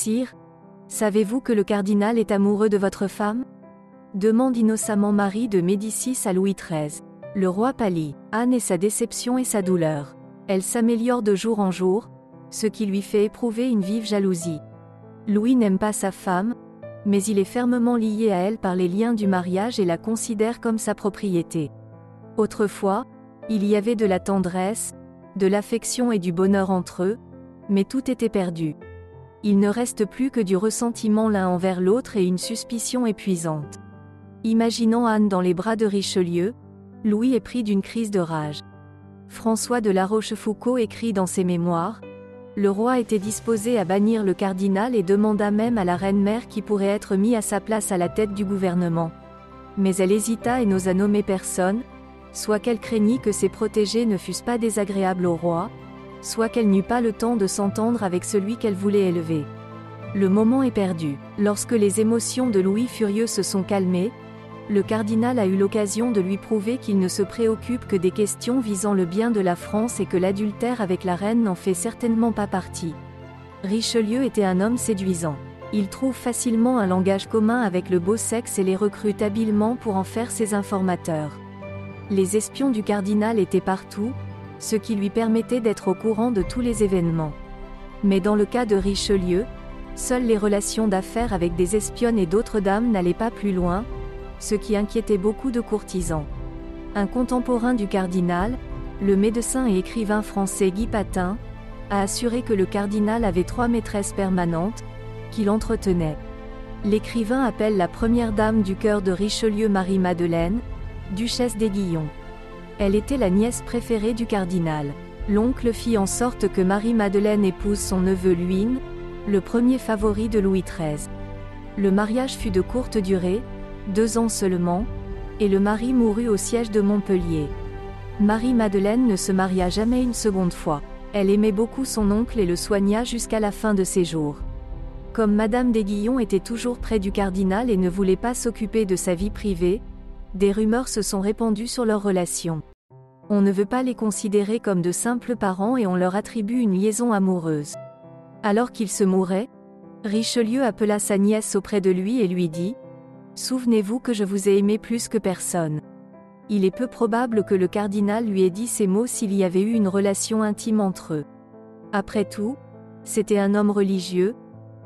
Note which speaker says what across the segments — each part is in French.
Speaker 1: Sire, savez-vous que le cardinal est amoureux de votre femme? Demande innocemment Marie de Médicis à Louis XIII. Le roi pâlit. Anne et sa déception et sa douleur. Elle s'améliore de jour en jour, ce qui lui fait éprouver une vive jalousie. Louis n'aime pas sa femme, mais il est fermement lié à elle par les liens du mariage et la considère comme sa propriété. Autrefois, il y avait de la tendresse, de l'affection et du bonheur entre eux, mais tout était perdu. Il ne reste plus que du ressentiment l'un envers l'autre et une suspicion épuisante. Imaginant Anne dans les bras de Richelieu, Louis est pris d'une crise de rage. François de La Rochefoucauld écrit dans ses mémoires: le roi était disposé à bannir le cardinal et demanda même à la reine-mère qui pourrait être mis à sa place à la tête du gouvernement. Mais elle hésita et n'osa nommer personne, soit qu'elle craignit que ses protégés ne fussent pas désagréables au roi, soit qu'elle n'eut pas le temps de s'entendre avec celui qu'elle voulait élever. Le moment est perdu. Lorsque les émotions de Louis furieux se sont calmées, le cardinal a eu l'occasion de lui prouver qu'il ne se préoccupe que des questions visant le bien de la France et que l'adultère avec la reine n'en fait certainement pas partie. Richelieu était un homme séduisant. Il trouve facilement un langage commun avec le beau sexe et les recrute habilement pour en faire ses informateurs. Les espions du cardinal étaient partout, ce qui lui permettait d'être au courant de tous les événements. Mais dans le cas de Richelieu, seules les relations d'affaires avec des espionnes et d'autres dames n'allaient pas plus loin, ce qui inquiétait beaucoup de courtisans. Un contemporain du cardinal, le médecin et écrivain français Guy Patin, a assuré que le cardinal avait 3 maîtresses permanentes, qu'il entretenait. L'écrivain appelle la première dame du cœur de Richelieu Marie-Madeleine, duchesse d'Aiguillon. Elle était la nièce préférée du cardinal. L'oncle fit en sorte que Marie-Madeleine épouse son neveu Luynes, le premier favori de Louis XIII. Le mariage fut de courte durée, 2 ans seulement, et le mari mourut au siège de Montpellier. Marie-Madeleine ne se maria jamais une seconde fois. Elle aimait beaucoup son oncle et le soigna jusqu'à la fin de ses jours. Comme Madame d'Aiguillon était toujours près du cardinal et ne voulait pas s'occuper de sa vie privée, des rumeurs se sont répandues sur leur relation. On ne veut pas les considérer comme de simples parents et on leur attribue une liaison amoureuse. Alors qu'il se mourait, Richelieu appela sa nièce auprès de lui et lui dit: souvenez-vous que je vous ai aimé plus que personne. Il est peu probable que le cardinal lui ait dit ces mots s'il y avait eu une relation intime entre eux. Après tout, c'était un homme religieux,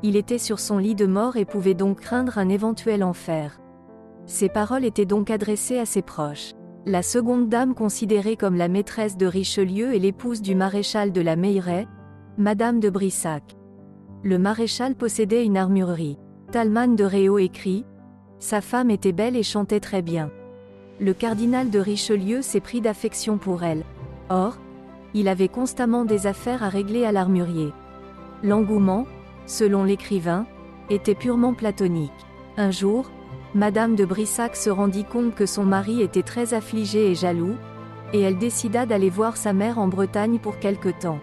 Speaker 1: il était sur son lit de mort et pouvait donc craindre un éventuel enfer. Ces paroles étaient donc adressées à ses proches. La seconde dame considérée comme la maîtresse de Richelieu est l'épouse du maréchal de la Meilleraye, Madame de Brissac. Le maréchal possédait une armurerie. Talman de Réau écrit: sa femme était belle et chantait très bien. Le cardinal de Richelieu s'est pris d'affection pour elle. Or, il avait constamment des affaires à régler à l'armurier. L'engouement, selon l'écrivain, était purement platonique. Un jour, Madame de Brissac se rendit compte que son mari était très affligé et jaloux, et elle décida d'aller voir sa mère en Bretagne pour quelque temps.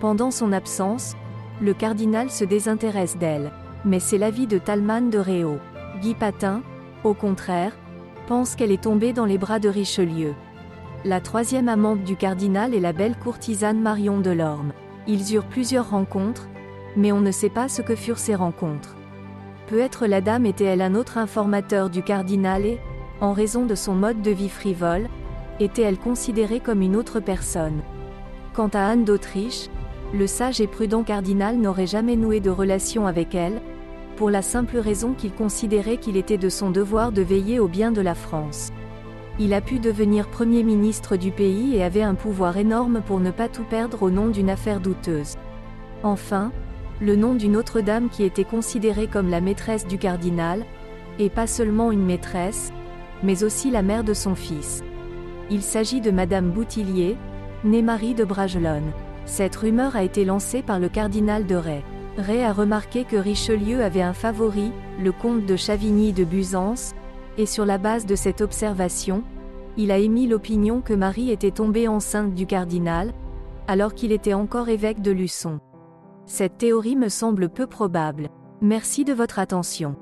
Speaker 1: Pendant son absence, le cardinal se désintéresse d'elle. Mais c'est l'avis de Talman de Réau. Guy Patin, au contraire, pense qu'elle est tombée dans les bras de Richelieu. La 3e amante du cardinal est la belle courtisane Marion Delorme. Ils eurent plusieurs rencontres, mais on ne sait pas ce que furent ces rencontres. Peut-être la dame était-elle un autre informateur du cardinal et, en raison de son mode de vie frivole, était-elle considérée comme une autre personne. Quant à Anne d'Autriche, le sage et prudent cardinal n'aurait jamais noué de relation avec elle, pour la simple raison qu'il considérait qu'il était de son devoir de veiller au bien de la France. Il a pu devenir Premier ministre du pays et avait un pouvoir énorme pour ne pas tout perdre au nom d'une affaire douteuse. Enfin, le nom d'une autre dame qui était considérée comme la maîtresse du cardinal, et pas seulement une maîtresse, mais aussi la mère de son fils. Il s'agit de Madame Boutillier, née Marie de Bragelonne. Cette rumeur a été lancée par le cardinal de Ray. Ray a remarqué que Richelieu avait un favori, le comte de Chavigny de Buzance, et sur la base de cette observation, il a émis l'opinion que Marie était tombée enceinte du cardinal, alors qu'il était encore évêque de Luçon. Cette théorie me semble peu probable. Merci de votre attention.